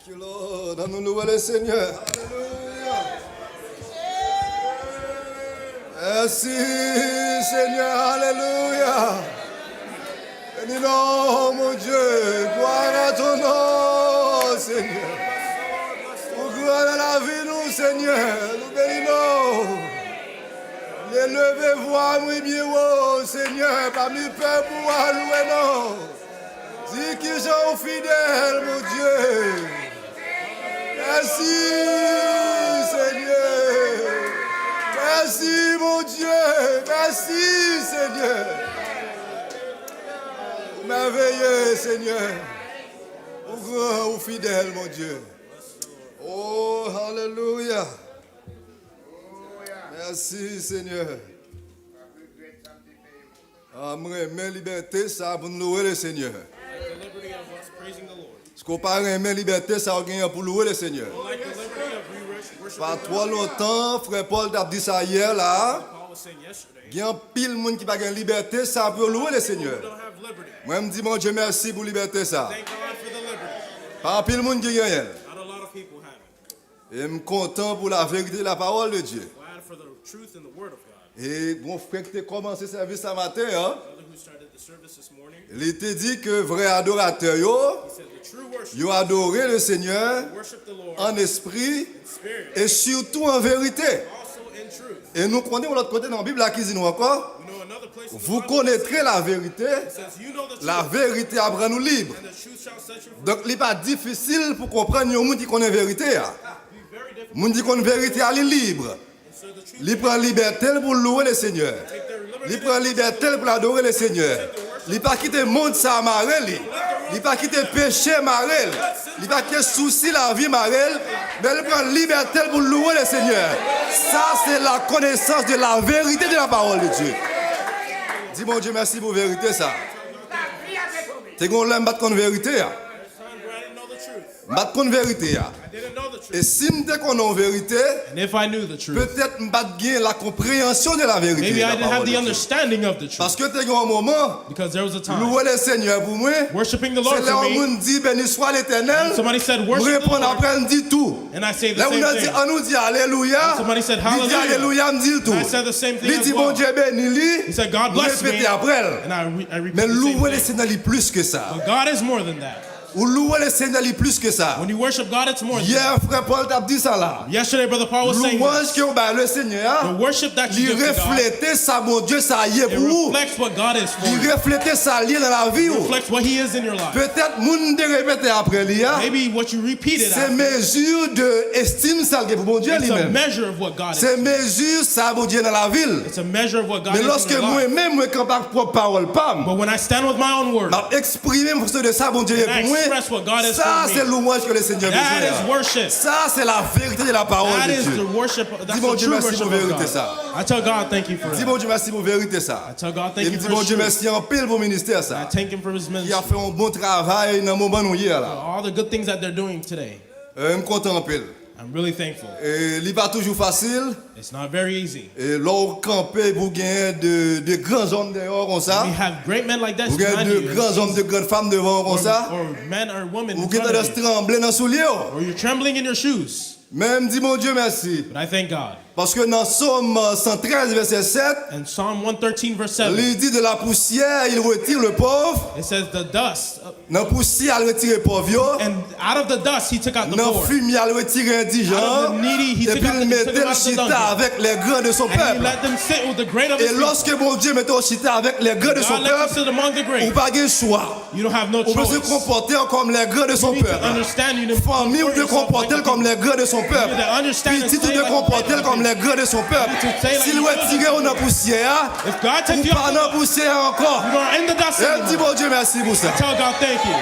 Thank you, Lord. Nous louons le Seigneur. Alléluia. Merci, Seigneur. Alléluia. Bénis-nous, mon Dieu. Gloire à ton nom, Seigneur. Pour gloire à la vie, nous, Seigneur. Nous bénissons. Élevez-vous, moi, bien haut, Seigneur. Parmi le peuple, pour louer, non. Dis qu'ils sont fidèles, mon Dieu. Merci, Seigneur. Merci, mon Dieu. Merci, Seigneur. Merveilleux, Seigneur. Au grand, au fidèle, mon Dieu. Oh, alléluia. Merci, Seigneur. Amen, liberté, ça pour nous louer le Seigneur. Ce qu'on parle de liberté, ça a pour louer le Seigneur. Pas trop longtemps, frère Paul t'a dit ça hier là. Il y a un pile de monde qui n'a pas de liberté, ça pour louer le Seigneur. Moi, je me dis, mon Dieu, merci pour la liberté, ça. Pas un pile de monde qui gagne. Et je suis content pour la vérité de la parole de Dieu. Et mon frère qui a commencé le service ce matin, hein, il t'a dit que vrai adorateur, ils adoré le Seigneur en esprit et surtout en vérité. Et nous connaissons l'autre côté dans la Bible qui dit nous encore, vous connaîtrez la vérité après nous libre. Donc il n'est pas difficile pour comprendre les gens qui connaissent la vérité. Les gens qui connaissent la vérité, ils sont libres. Il prend liberté pour louer le Seigneur. Il prend liberté pour adorer le Seigneur. Il ne pas quitter le monde ça marel. Il ne pas quitter le péché marel. Il ne pas quitter souci la vie marel. Mais il prend liberté pour louer le Seigneur. Ça c'est la connaissance de la vérité de la parole de Dieu. Dis mon Dieu merci pour la vérité ça. C'est qu'on l'aime battre contre la vérité. Battre contre la vérité. Et si je connais la vérité, peut-être je n'ai pas la compréhension de la vérité. Maybe I didn't have the understanding of the truth. Parce que tu as un moment, because there was a time, louer le Seigneur pour moi, worshiping the Lord c'est là for où me. on dit béni soit l'Éternel. Somebody said worship the Lord, après on dit tout. and I say the Là same on dit thing. on nous dit alléluia. Somebody said Il dit hallelujah, alléluia, me dit tout. and I said the same thing Il as dit bon well. Dieu béni lui. He said God bless me, Répétez après. and I repeat Mais the same louer le thing. Seigneur est plus que ça. But God is more than that. Ou louer le Seigneur est plus que ça. When you worship God, it's more than Hier that. frère Paul t'a dit ça là. Yesterday, Brother Paul was saying Louange this. que on le Seigneur. The worship that you Il give to God, reflète ça mon Dieu ça y est it pour vous. reflects what God is for Il you. reflète ça lié dans la vie. It reflects what He is in your life. Peut-être moun de répéter après lui. Maybe what you repeated C'est after, mesure de estime ça pour mon Dieu it's a lui-même. measure of what God is. C'est mesure ça mon Dieu dans la ville. It's a measure of what God Mais is lorsque in your life. moi-même moi quand par propre parole pam, But when I stand with my own word, m'a exprimer mon de ça mon Dieu and I pour moi. express what God is Ça for c'est me, louange que le Seigneur that besoin. is worship. Ça c'est la vérité de la parole That de is the Dieu. worship. That's Dis mon the Dieu true merci worship pour of vérité God. ça. I tell God thank you for Dis it. mon Dieu merci pour vérité ça. I tell God Et thank you dis for mon His Dieu truth. merci en pile pour ministère I ça. thank Him for His Qui a ministry. fait un bon travail dans le moment où hier là. All the good things that they're doing today. Je suis content en pile. I'm really thankful. Et il n'est pas toujours facile. It's not very easy. Et l'or campé pour gagner de grands hommes dehors comme ça. We have great men like that Vous gagnez behind de you, grands hommes, de grandes femmes devant comme ça. or men or women Vous in gagnez front de of you, trembler dans le soulier. or you're trembling in your shoes. Même dis mon Dieu merci. But I thank God. Parce que dans Somme 113 verset 7, And Psalm 113 verse 7, il dit de la poussière, il retire le pauvre. it says the dust, Dans la poussière, il retire le pauvre. and out of the dust He took out the Dans poor. la fumée, il retire indigent. Out of the needy, he Et took puis out il the- mettait took him le out the chita dungeon. avec les grands de son And He peuple. let them sit with the great of Et His people. lorsque mon Dieu mettait au chita avec les grands de son God let you peuple, sit among the on great. n'a pas de choix. You don't have no On peut se choice. comporter comme les grands de son You need to peuple. understand. You need to Famille, on comport peut yourself comporter like comme les grands de son You peuple. need to understand and Petit, tu say te like comporter the comme great les grands de son peuple. You need to say like S'il you retire should. dans la poussière, If God ou takes you pas out dans la the dust, poussière encore. you are in the dust Et dis anymore. bon Dieu merci pour ça. Tell God thank you.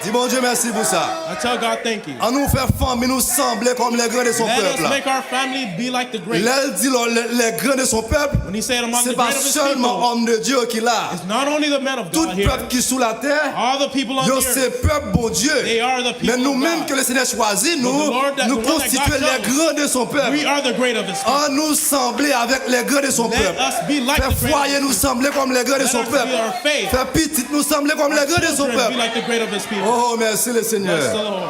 Dis bon Dieu merci pour ça. I tell God thank you. En nous faire famille, nous sembler comme les grands de son Let us peuple. make our family be like the great. L'elle dit les grands de son peuple, When He said among c'est the pas great of His seulement people, homme de Dieu qui l'a. it's not only the men of Tout God here, peuple qui est sous la terre, all the people on yo the c'est earth, peuple bon Dieu. they are the Mais people nous-mêmes of que God. le Seigneur choisit, nous, the Lord that- nous the one that constituons God les chose. grands de son peuple. We are the great of His people. En nous sembler avec les grands de son Let peuple. us be like Faire the great foyer of nous His people. sembler comme les grands de Let son us peuple. be our faith. Faire petit nous sembler comme les grands de son Children be peuple. like the great of His people. Oh, merci le Bless the Seigneur. Lord.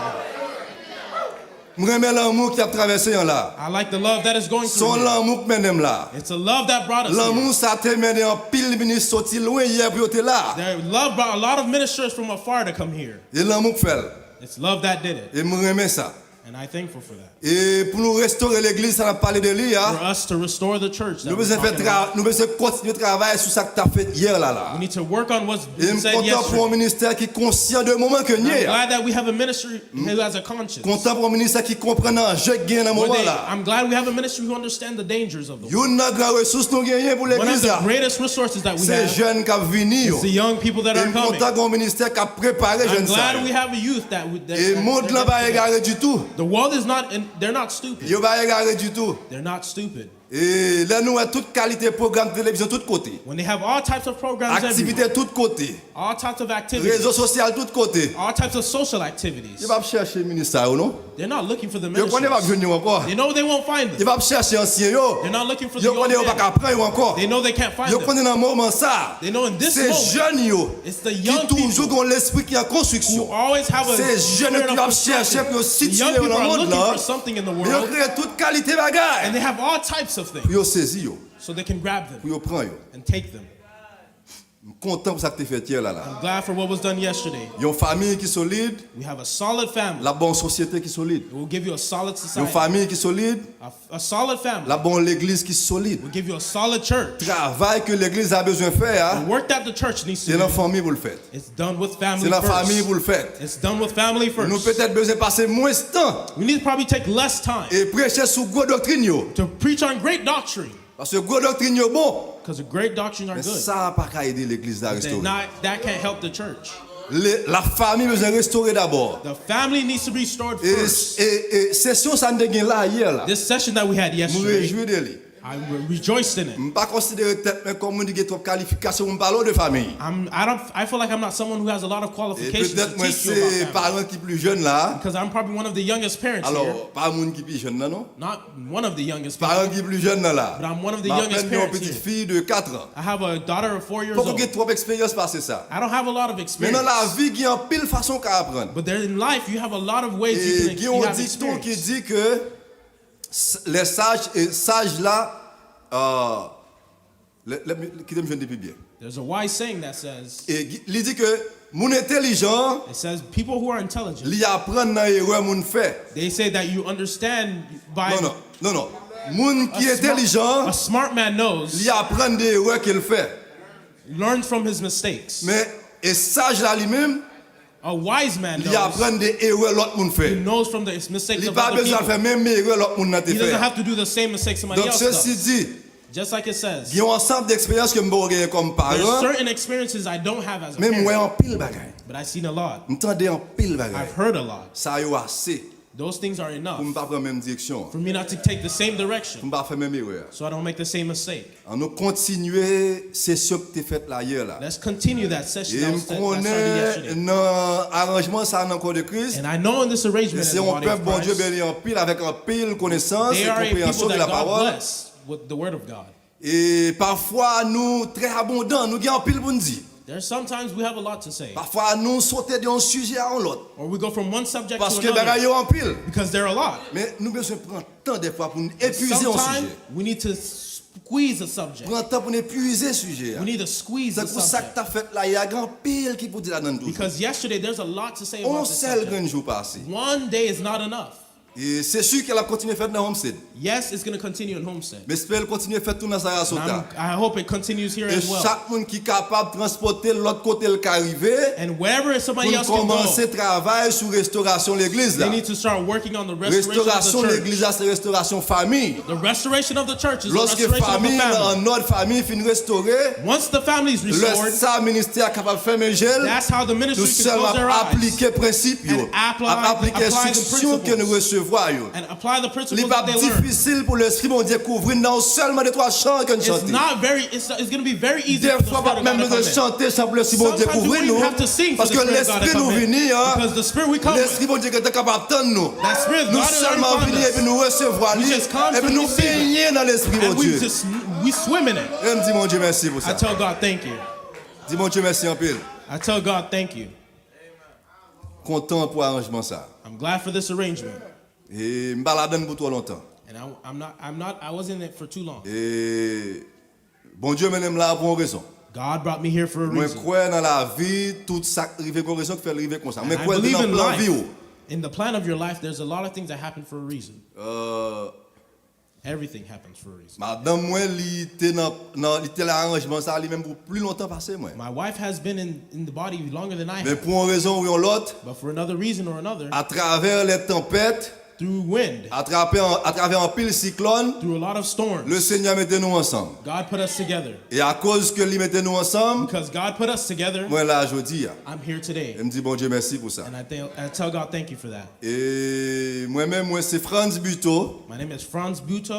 M'aime l'amour qui a traversé en là. I like the love that is going Son through. l'amour que m'aime là. It's a love that brought us L'amour here. ça te mené en pile ministre sorti loin hier pour être là. Their love brought a lot of ministers from afar to come here. Et l'amour fait. It's love that did it. Et m'aime ça. And I'm thankful for that. Et pour nous restaurer l'église, ça n'a parlé de lui. For us to restore the church. Nous besoin continuer de travailler sur ça que tu as fait hier là. We need to work on what's Et been je suis said content pour un yesterday. ministère qui est conscient de moment que nous I'm glad that we have a ministry who has a conscience. content pour un ministère qui comprend l'enjeu qu'il y a dans moment là. I'm glad we have a ministry who understands the dangers of the world. Une des grandes ressources nous gagnons pour One of l'église the là. greatest resources that we C'est les have jeunes qui viennent. is the young people that Et are je suis coming. content pour un ministère qui a préparé les I'm jeunes. glad we have a youth that Et le monde là pas égaré du tout. the world is not, and they're not stupid. Ils pas égaré du tout. They're not stupid. Et là nous avons toute qualité de programme de télévision de tous côtés. When they have all types of programs Activités everywhere, de tous côtés. all types of activities, Réseaux sociaux de tous côtés. all types of social Ils activities, pas chercher le ministère ou non? they're not looking for the Ils connaissent pas ministers. venir encore. They know they won't find Ils them. pas chercher ancien yo. They're not looking for the Ils old connaissent pas men. apprendre encore. They know they can't find Ils them. connaissent dans moment ça. They know in this C'est moment, jeunes yo it's the qui young toujours people ont l'esprit qui est en who construction. always have a C'est jeunes spirit qui of vont construction. chercher pour The situer young dans people le are monde looking là. for something in the Ils ont world, créé toute qualité and bagaille. they have all types of things, Pour saisir yo, so they can grab them pour prendre yo. and take them. Je suis content pour ça que tu fait hier là. I'm glad for what was done yesterday. Ils ont une famille qui est solide, We have a solid family. la bonne société qui est solide. It will give you a solid Ils ont une society. famille qui est solide, A solid family la bonne l'église qui est solide. will give you a solid church. Travail que l'église a besoin de faire, The work that the church needs to c'est la do, famille pour le faire. it's done with C'est family la famille first. pour le faire. It's done with family Nous first. peut-être besoin de passer moins de temps We need to probably take less time et prêcher sur gros doctrine yo. to preach on great doctrine, Parce que gros doctrine yo bon. because the great doctrines are Mais good. ça n'a pas qu'à aider l'église à restaurer. That can't help the church. La famille besoin de restaurer d'abord. The family needs to be restored Et first. session ça nous gagne là hier là. This session that we had Nous yesterday, réjouis de lui. I rejoiced in it. Je ne pas considérer tête comme on dit trop qualification pour parler de famille. I feel like I'm not someone who has a lot of Et qualifications to peut-être moi teach you c'est about family, parents qui plus jeunes là. because I'm probably one of the youngest parents here. Alors pas monde qui plus jeune là non. Not one of the youngest people, Parents qui plus jeunes là. but I'm one of the Ma youngest peine, une parents petite here. fille de 4 ans. I have a daughter of 4 years Pourquoi old. vous avez trop d'expérience passer ça? I don't have a lot of Mais experience. dans la vie, il y a pile façon qu'à apprendre. But there in life, you have a lot of ways Et il y a you un have dicton qui experience. dit que les sages là, qui t'aime jeune depuis bien. There's a wise saying that says, Et il dit que mon intelligent, it says people who are intelligent, li apprend dans erreur mon fait. they say that you understand by Non. Moun qui est intelligent, a smart man knows, li apprend des erreurs qu'il fait. learns from his mistakes. Mais et sage là lui-même, A wise man li knows, apprend des erreurs l'autre moun he fait. knows from the mistakes Li of pas other besoin de people. faire même erreur l'autre moun n'a te He doesn't fait. have to do the same mistakes somebody Donc else ceci does. dit, Just like it says, il y a un ensemble d'expériences que m'bo gagné comme there's parent, certain experiences I don't have as a mais moi parent, en pile bagaille. but I've seen a lot. M'entendez en pile bagaille. I've heard a lot. Ça y est assez Those things are enough pour me pas prendre même direction, for me not to take the same pour direction, me pas faire même erreur. so I don't make the same mistake. On nous continuer session que tu fait là hier là. Let's continue that session Et that me started connais yesterday. dans arrangement ça dans corps de Christ. And I know in this arrangement, Et as c'est the un body peuple of bon Dieu Christ, béni en pile avec un pile connaissance they et are a compréhension people de la that God parole. bless with the word of God. Et parfois nous très abondants, nous avons un pile pour nous dire. There's sometimes we have a lot to say, Parfois nous sautons d'un sujet à l'autre or we go from one subject parce to que bagaille another en pile. because there are a lot. Mais nous besoin prendre temps des fois pour nous épuiser un Sometimes sujet. we need to squeeze a subject. Prendre temps pour nous épuiser le sujet. We need to squeeze C'est the pour ça que subject. tu as fait là, il y a un grand pile qui pour dire là-dedans tout. Because yesterday there's a lot to say On about this seul subject. grand jour passé. One day is not enough. Et c'est sûr qu'elle a continué à faire dans Homestead. Yes, it's going to continue in Homestead. Mais j'espère continuer à faire tout dans Sarasota. I hope it continues here Et as well. chaque monde qui est capable de transporter l'autre côté le arrivé And wherever somebody pour else can commencer go, à travailler sur restauration de l'église they là. need to start working on the restoration Restauration of de the church. l'église là, c'est restauration famille. The restoration of the church is the Lorsque restoration of the famille family. en notre famille finit restaurée, Once the family is le restored, ça ministère capable de faire mes gels. that's how the Nous ministry can seulement close their eyes appliquer principe yo, and appliquer apply the instruction que nous recevons yo. and apply the Il principles n'est pas that they learn. difficile pour l'esprit mon Dieu couvrir dans seulement des trois chants que nous It's chantons. not very. It's going to be very easy Des for the fois, Spirit pas of même God to de come in. chanter sans pour l'esprit mon Dieu Sometimes we couvrir don't nous. even have to sing for Parce the que Spirit of God to l'esprit nous come in. vient, Because the Spirit we come with. l'esprit mon Dieu qui est capable d'attendre nous. That Spirit of Nous God is seulement already venir et upon puis nous recevoir We lui just come et puis to nous receive it. baigner dans l'esprit mon And we Dieu. swim in it. Et me dis mon Dieu merci pour I ça. tell God thank you. Dis mon Dieu merci en pile. I tell God thank you. Content pour arrangement ça. I'm glad for this arrangement. Et m'pas la donne pour trop longtemps. And I wasn't in it for too long. Et bon Dieu m'aime là pour une raison. God brought me here for a Moi reason. crois dans la vie tout ça arrive pour raison qui fait arriver comme ça. And Mais I crois believe dans in plan vie. life. In the plan of your life, there's a lot of things that happen for a reason. Everything happens for a reason. Madame moi li était dans l'arrangement ça lui même pour plus longtemps passé moi. My wife has been in the body longer than I Mais have. pour une raison ou une autre, But for another reason or another, à travers les tempêtes, through wind, à travers un pile cyclone, through a lot of storms, le Seigneur mettait nous ensemble. God put us together. Et à cause que lui mettait nous ensemble, Because God put us together, moi là je dis, I'm here today. je me dis bon Dieu merci pour ça. And I tell God thank you for that. Et moi-même moi c'est Frantz Buto My name is Frantz Buto,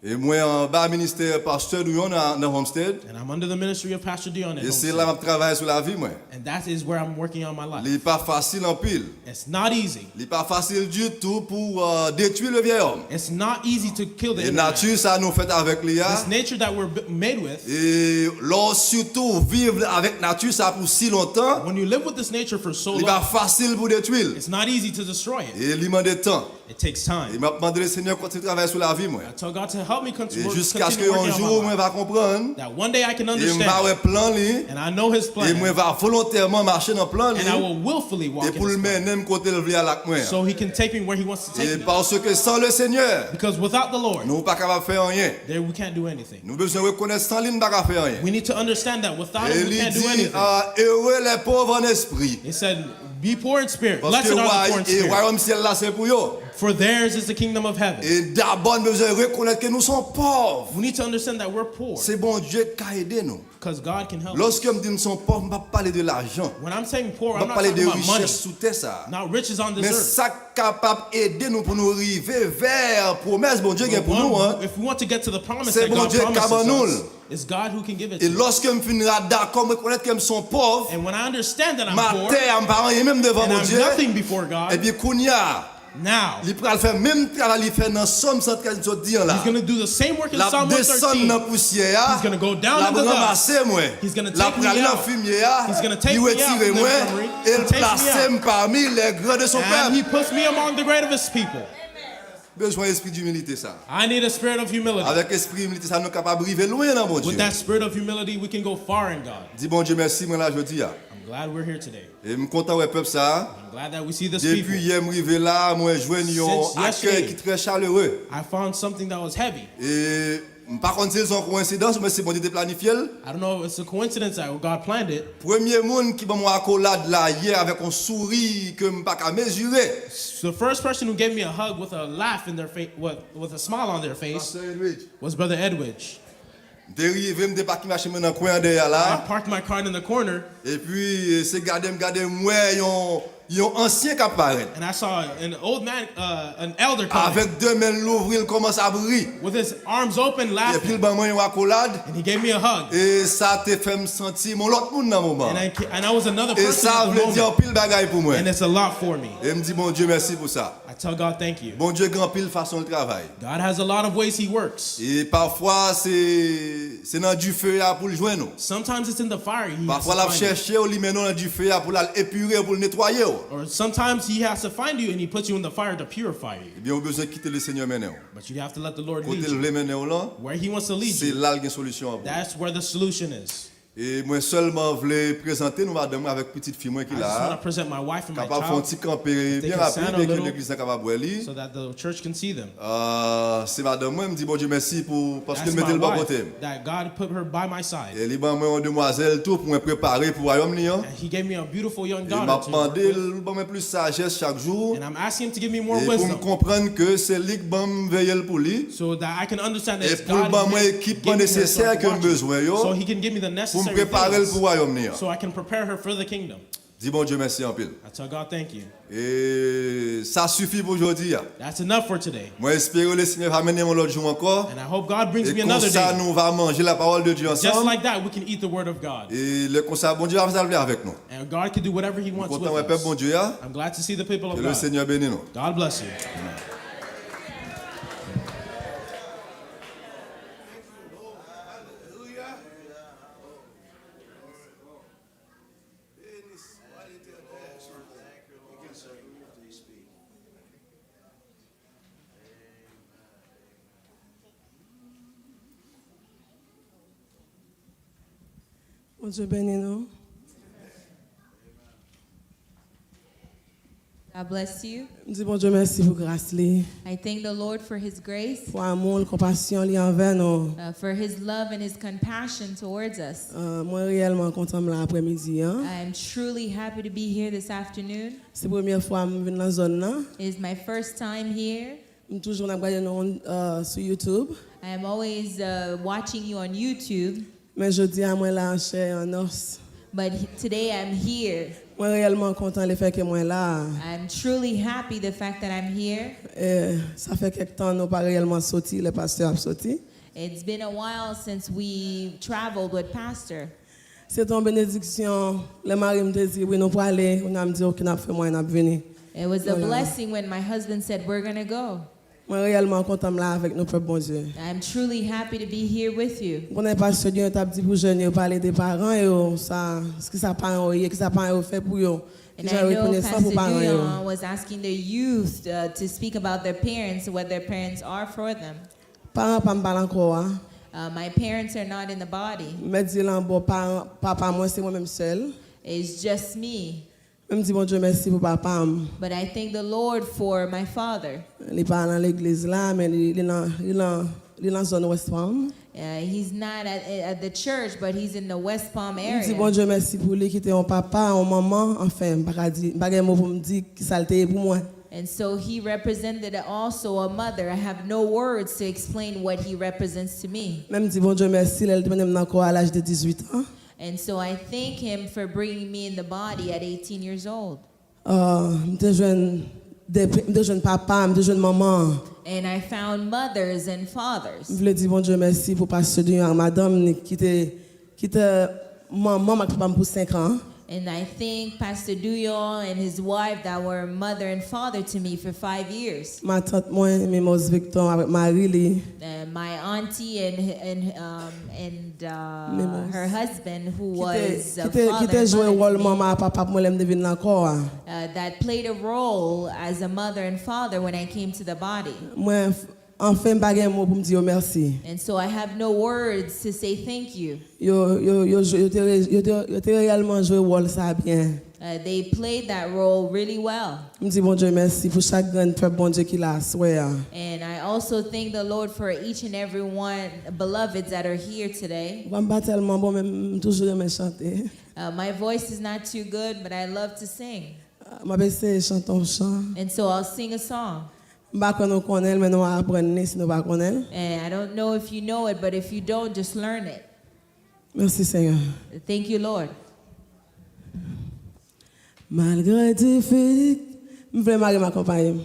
et moi en bas ministère pastoredwige dans Homestead. and I'm under the ministry of Pastor Dion at Et c'est Homestead. là que je travaille sur la vie moi. And that is where I'm working on my life. Il n'est pas facile en pile. It's not easy. Il n'est pas facile du tout pour détruire le vieil homme. It's not easy to kill the Et inner man. nature ça nous fait avec Léa. This nature that we're made with, Et lors surtout vivre avec nature ça pour si longtemps, when you live with this nature for so il n'est pas long, facile pour détruire. it's not easy to destroy it. Et il demande du temps. It takes Et time. m'a demandé le Seigneur quand il travaille sur la vie moi. I tell God to help me Et continue jusqu'à ce working qu'un on jour my moi life. va comprendre That one day I can et understand, m'a plan lui and I know His et moi plan, va volontairement marcher dans plan lui and I will willfully walk et in pour le His plan, mener côté le vle avec moi. so He can take me where He wants to Et take me. parce que sans le Seigneur, Because without the Lord, nous pas capable faire rien. there we can't do anything. Nous besoin reconnaître sans lui nous pas capable faire rien. We need to understand that without Et Him, we il can't do dit anything. heureux les pauvres en esprit. He said, "Be poor in spirit. Parce Blessed que are the poor in et spirit, royaume ciel là c'est pour eux. for theirs is the kingdom of heaven." Et d'abord nous besoin reconnaître que nous sommes pauvres. We need to understand that we're poor, C'est bon Dieu qui a aidé nous. because God can help us. Lorsque me dit nous sommes pauvres, je ne vais pas parler de l'argent. When I'm saying poor, Je I'm vais not parler talking de about money, richesse sous terre ça. not riches on this Mais earth. ça capable d'aider nous pour nous arriver vers promesse bon Dieu qui est pour nous hein. If we want to get to the promise C'est that bon God Dieu qui a promises nous. us, it's God who can give it Et to us. lorsque me finira d'accord reconnaître que nous sommes pauvres, And when I understand that I'm ma poor, terre me parle même devant and mon I'm Dieu. nothing before Et God, puis kounya, now il peut faire même travail il fait dans Somme 114 là. He's going to do the same work in La Psalm descendre 113. dans poussière. He's gonna go down La in the dust. ramasser moi. He's gonna La take me prendre dans out. fumier. He's gonna take Il me out retirer from the moi infirmary et and le take me placer out. parmi les grands de son And peuple. He puts me among the great of His people. Besoin d'esprit d'humilité ça. I need a spirit of humility. Avec esprit d'humilité ça nous capable d'arriver loin dans mon Dieu. With that spirit of humility, we can go far in God. Dis bon Dieu merci moi là je dis. I'm glad we're here today. Et je suis content ouais peuple ça. I'm glad that we see this people. Depuis hier m'arriver là, moi joignons Since un accueil yesterday. qui est très chaleureux. I found something that was heavy. Et par contre c'est une coïncidence mais c'est bon Dieu de planifier. I don't know if it's a coincidence that God planned it. Premier monde qui m'a mon accolade là hier avec un sourire que je pas qu'à mesurer. The first person who gave me a hug with a laugh in their face, with a smile on their face, was Brother Edwidge. Dérivé me débarquer machine dans le coin derrière I là. parked my car in the corner, Et puis c'est garder moi yon ancien qui apparaît. and I saw an old man, an elder coming, Avec deux mains l'ouvrir, il commence à briller. with his arms open, Et puis laughing, il m'a mis une accolade. and he gave me a hug. Et ça te fait me sentir mon autre monde dans le moment. And I was another Et person ça at the veut dire moment, pile bagaille pour moi. and it's a lot for me. Et me dit bon Dieu merci pour ça. I tell God thank you. Bon Dieu grand pile façon de travail. God has a lot of ways He works. Et parfois c'est dans du feu pour le joindre. Sometimes it's in the fire. He has Parfois to la find you. chercher ou lui mettre dans du feu pour l'épurer pour le nettoyer. Or sometimes He has to find you and He puts you in the fire to purify you. Eh bien on a besoin de quitter le Seigneur maintenant. But you have to let the Lord Côté lead le you. veut maintenant là, Where He wants to lead c'est you, là qu'il y a une solution à vous. that's where the solution is. Et moi seulement voulais présenter nous madame avec petite fille moi qui I just want to là present my wife and my capable faire un child petit camper they bien can stand rapide a et que little l'église est capable voir lui. so that the church can see them. C'est madame moi me dit bon Dieu merci pour parce That's qu'elle mettait my le bon wife, côté. that God put her by my side. Et il m'a mis une demoiselle tout pour me préparer pour royaume ni. And He gave me a beautiful young Il m'a daughter to work demandé with. de me plus sagesse chaque jour And I'm asking Him to give me more et pour me wisdom comprendre que c'est lui qui va me veiller pour lui so that I can understand that et it's pour God me who donner l'équipement gave me her nécessaire son que to j'ai watch besoin it. yo So He can give me the pour me necessary préparer things pour royaume ni. so I can prepare her for the kingdom. Dis bon Dieu merci en pile. I tell God thank you. Et ça suffit pour aujourd'hui. That's enough for today. Moi espère que le Seigneur va mener mon l'autre jour encore. And I hope God brings Et me comme another ça day. nous va manger la parole de Dieu Just ensemble. like that, we can eat the word of God. Et le comme ça bon Dieu va faire avec nous. And God can do whatever He wants with Content ouais peuple bon us. Dieu hein. I'm glad to see the people Que of le God. Seigneur bénisse nous. God bless you. Mon Dieu bénisse nous. God bless you. Dis bon Dieu merci pour grâce li. I thank the Lord for His grace, Pour amour, compassion li envers nous. for His love and His compassion towards us. Moi réellement content là après-midi hein. I am truly happy to be here this afternoon. C'est la première fois que je viens dans la zone là. It is my first time here. Je toujours regarder nous sur YouTube. I am always watching you on YouTube, Mais je dis à moi là en chair en os. but today I'm here. Moi réellement content le fait que moi là. I'm truly happy the fact that I'm here. Ça fait quelque temps nous pas réellement sorti, le pasteur a sorti. It's been a while since we traveled with Pastor. C'est une bénédiction. Le mari me dit oui nous pour aller, on a me dit OK n'a fait moi n'a venir. It was a blessing when my husband said we're going to go. Moi réellement content là avec nous peuple bon Dieu. I'm truly happy to be here with you. On n'est pas sûr Dieu t'a dit pour jeunes parler des parents et ça ce que ça parents et que ça parents fait pour eux. And I know Pastor Duyon was asking the youth to speak about their parents, what their parents are for them. Parents pas me parler encore. My parents are not in the body. Mais dis là bon papa moi c'est moi même seul. It's just me. Même dis bon Dieu merci pour papa. But I thank the Lord for my father. Il pas dans l'église là mais il dans zone West Palm. He's not at the church, but he's in the West Palm Je dis bon area. Dieu merci pour lui qui était un papa, un maman, enfin pas mot pour me dire qui ça était pour moi. And so he represented also a mother. I have no words to explain what he represents to me. Même dis bon Dieu merci, elle était même encore à l'âge de 18 ans. And so I thank him for bringing me in the body at 18 years old. De jeune papa, de jeune maman. And I found mothers and fathers. Je voulais dire bon Dieu merci pour pasteur Duyon, madame qui était maman ma papa pour 5 ans. And I thank Pastor Duyon and his wife that were mother and father to me for 5 years. Ma tante moi Mimos Victor avec Marie li. My auntie and her husband who was a qui father était joué rôle and maman papa moi l'aime devine encore. that played a role as a mother and father when I came to the body. Moi enfin pas un mot pour me dire merci. And so I have no words to say thank you. Yo réellement joué rôle ça bien. They played that role really well. Je dis bon Dieu merci pour chaque grand peuple bon Dieu qui l'a swear. And I also thank the Lord for each and every one beloveds that are here today. Pas tellement bon même toujours aimer chanter. My voice is not too good, but I love to sing. M'a essayer chanter un chant. And so I'll sing a song. Pas qu'on nous connaît mais nous apprendre si nous pas connaît. And I don't know if you know it, but if you don't, just learn it. Merci Seigneur. Thank you, Lord. Malgré difficulté, je voulais m'accompagner.